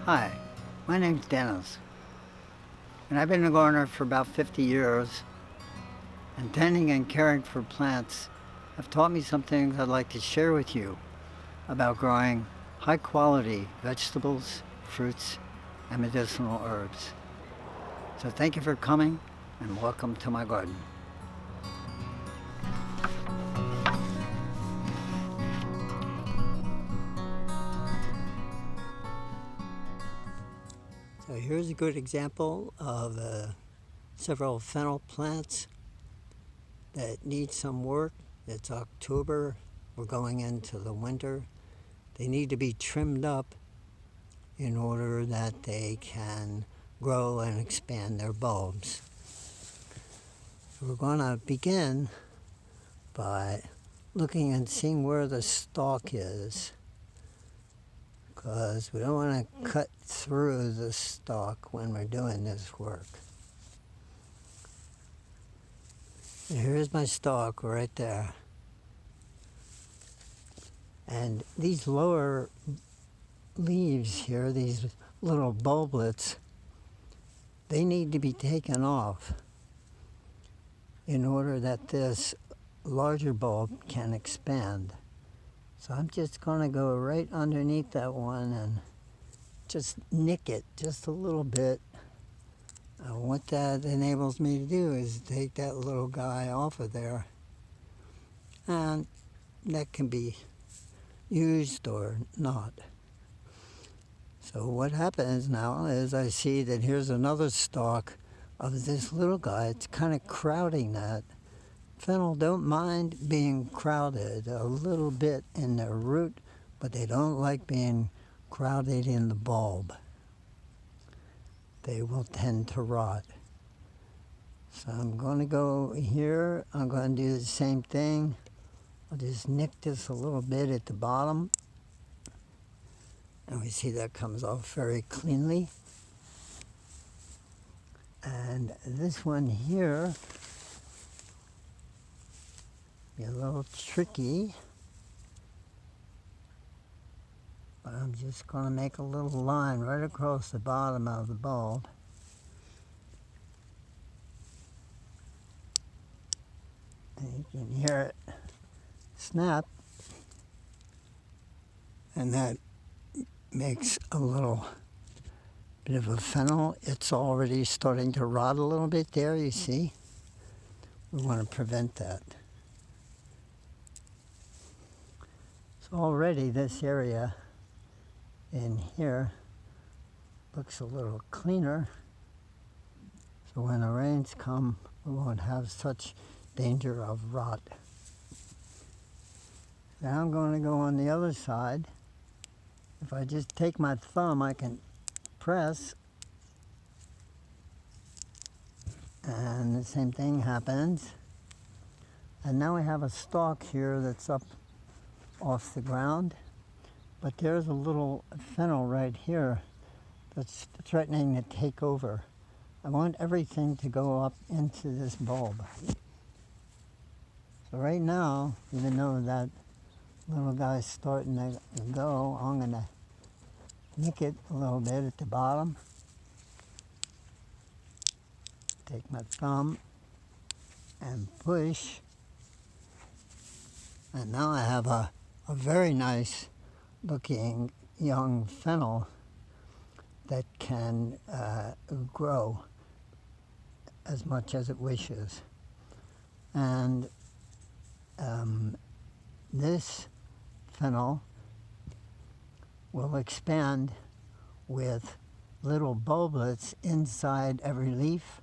Hi, my name's Dennis, and I've been a gardener for about 50 years, and tending and caring for plants have taught me some things I'd like to share with you about growing high quality vegetables, fruits, and medicinal herbs. So thank you for coming, and welcome to my garden. So here's a good example of several fennel plants that need some work. It's October, we're going into the winter. They need to be trimmed up in order that they can grow and expand their bulbs. So we're going to begin by looking and seeing where the stalk is, because we don't want to cut through the stalk when we're doing this work. And here's my stalk right there. And these lower leaves here, these little bulblets, they need to be taken off in order that this larger bulb can expand. So I'm just going to go right underneath that one and just nick it just a little bit. And what that enables me to do is take that little guy off of there, and that can be used or not. So what happens now is I see that here's another stalk of this little guy. It's kind of crowding that. Fennel don't mind being crowded a little bit in their root, but they don't like being crowded in the bulb. They will tend to rot. So I'm going to go here. I'm going to do the same thing. I'll just nick this a little bit at the bottom. And we see that comes off very cleanly. And this one here be a little tricky, but I'm just going to make a little line right across the bottom of the bulb. And you can hear it snap, and that makes a little bit of a fennel. It's already starting to rot a little bit there, you see. We want to prevent that. So already this area in here looks a little cleaner. So when the rains come, we won't have such danger of rot. Now I'm going to go on the other side. If I just take my thumb, I can press, and the same thing happens. And now we have a stalk here that's up off the ground, but there's a little fennel right here that's threatening to take over. I want everything to go up into this bulb. So right now, even though that little guy's starting to go, I'm going to nick it a little bit at the bottom. Take my thumb and push. And now I have a very nice looking young fennel that can grow as much as it wishes. And this fennel will expand with little bulblets inside every leaf.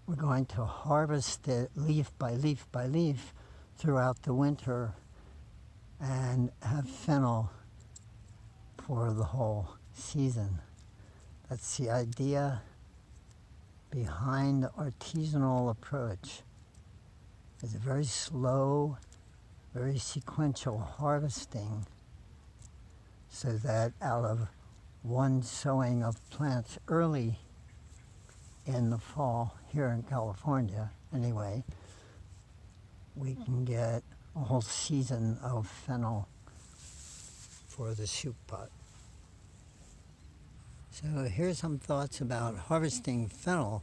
We're going to harvest it leaf by leaf by leaf throughout the winter and have fennel for the whole season. That's the idea behind the artisanal approach. It's a very slow, very sequential harvesting, so that out of one sowing of plants early in the fall, here in California anyway, we can get a whole season of fennel for the soup pot. So here's some thoughts about harvesting fennel.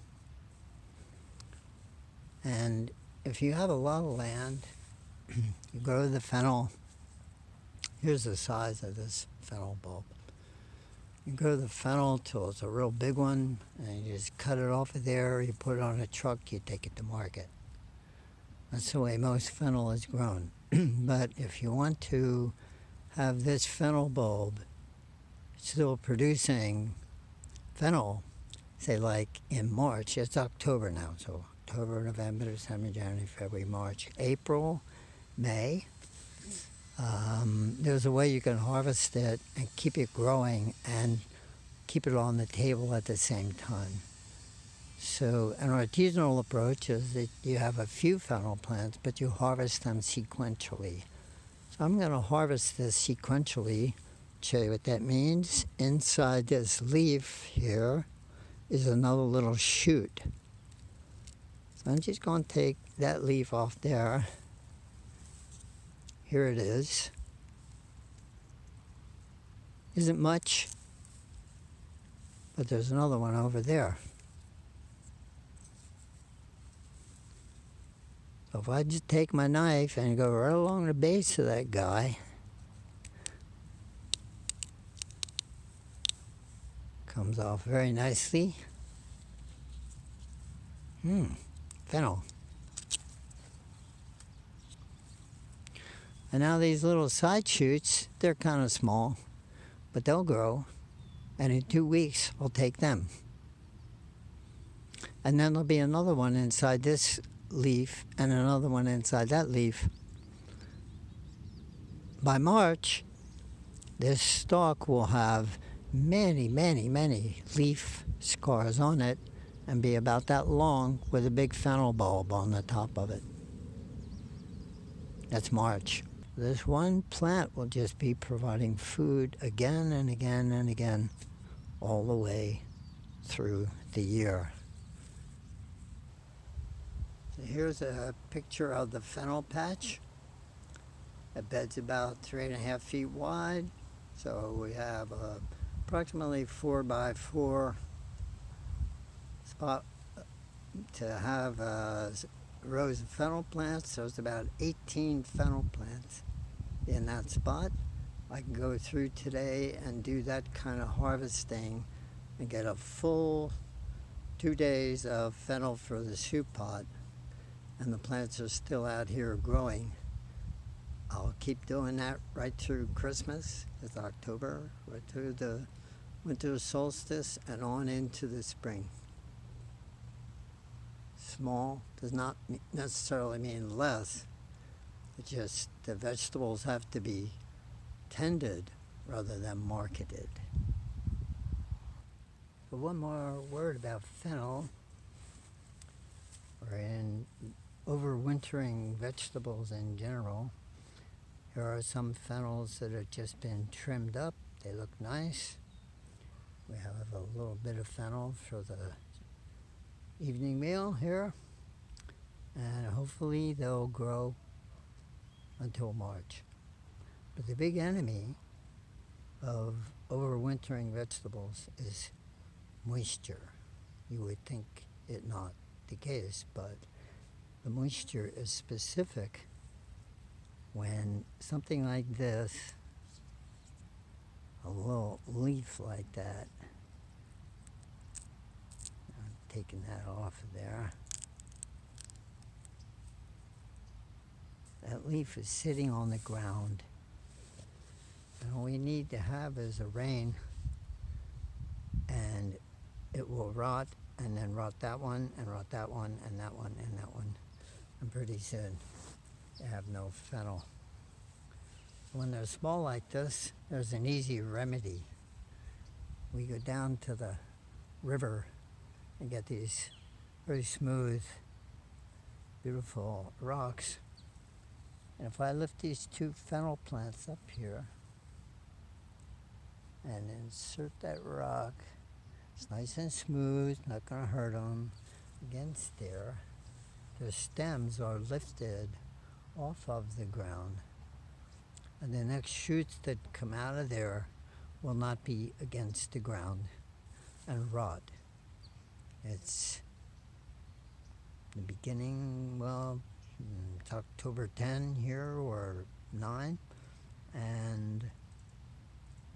And if you have a lot of land, you grow the fennel. Here's the size of this fennel bulb. You grow the fennel till it's a real big one, and you just cut it off of there, you put it on a truck, you take it to market. That's the way most fennel is grown. But if you want to have this fennel bulb still producing fennel, say like in March, it's October now, so October, November, December, January, February, March, April, May, there's a way you can harvest it and keep it growing and keep it on the table at the same time. So an artisanal approach is that you have a few fennel plants, but you harvest them sequentially. So I'm going to harvest this sequentially, show you what that means. Inside this leaf here is another little shoot. So I'm just going to take that leaf off there. Here it is. Isn't much, but there's another one over there. So if I just take my knife and go right along the base of that guy, comes off very nicely. Fennel. And now these little side shoots, they're kind of small, but they'll grow. And in 2 weeks, I'll take them. And then there'll be another one inside this leaf and another one inside that leaf. By March, this stalk will have many, many, many leaf scars on it and be about that long with a big fennel bulb on the top of it. That's March. This one plant will just be providing food again and again and again all the way through the year. So here's a picture of the fennel patch. The bed's about 3.5 feet wide. So we have approximately 4 by 4 spot to have rows of fennel plants. So it's about 18 fennel plants in that spot. I can go through today and do that kind of harvesting and get a full 2 days of fennel for the soup pot, and the plants are still out here growing. I'll keep doing that right through Christmas. It's October, right through the winter solstice and on into the spring. Small does not necessarily mean less. It's just the vegetables have to be tended rather than marketed. But one more word about fennel. Or in overwintering vegetables in general. Here are some fennels that have just been trimmed up. They look nice. We have a little bit of fennel for the evening meal here. And hopefully they'll grow until March. But the big enemy of overwintering vegetables is moisture. You would think it not the case, but the moisture is specific when something like this, a little leaf like that, I'm taking that off of there, that leaf is sitting on the ground, and all we need to have is a rain, and it will rot, and then rot that one, and rot that one, and that one, and that one, and pretty soon you have no fennel. When they're small like this, there's an easy remedy. We go down to the river and get these very smooth, beautiful rocks. And if I lift these 2 fennel plants up here and insert that rock, it's nice and smooth, not going to hurt them, against there, their stems are lifted off of the ground. And the next shoots that come out of there will not be against the ground. and rot. It's the beginning, well, it's October 10 here or 9, and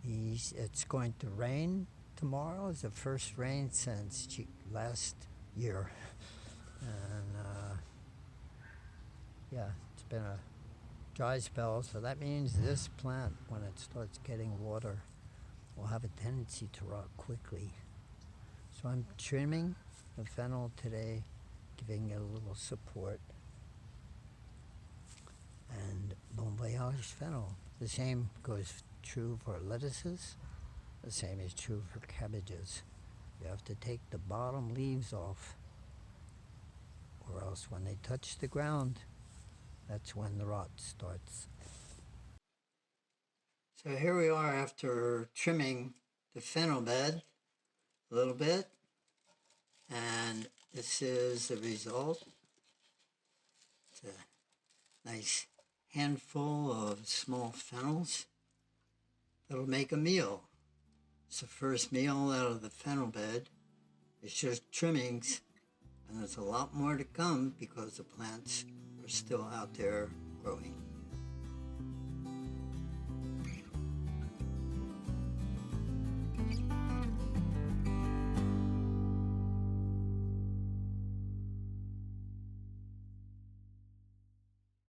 it's going to rain tomorrow. It's the first rain since last year. And yeah, it's been a dry spell, so that means this plant, when it starts getting water, will have a tendency to rot quickly. So I'm trimming the fennel today, giving it a little support. And bon voyage fennel. The same goes true for lettuces. The same is true for cabbages. You have to take the bottom leaves off, or else when they touch the ground, that's when the rot starts. So here we are after trimming the fennel bed a little bit, and this is the result. It's a nice handful of small fennels that'll make a meal. It's the first meal out of the fennel bed. It's just trimmings, and there's a lot more to come because the plants are still out there growing.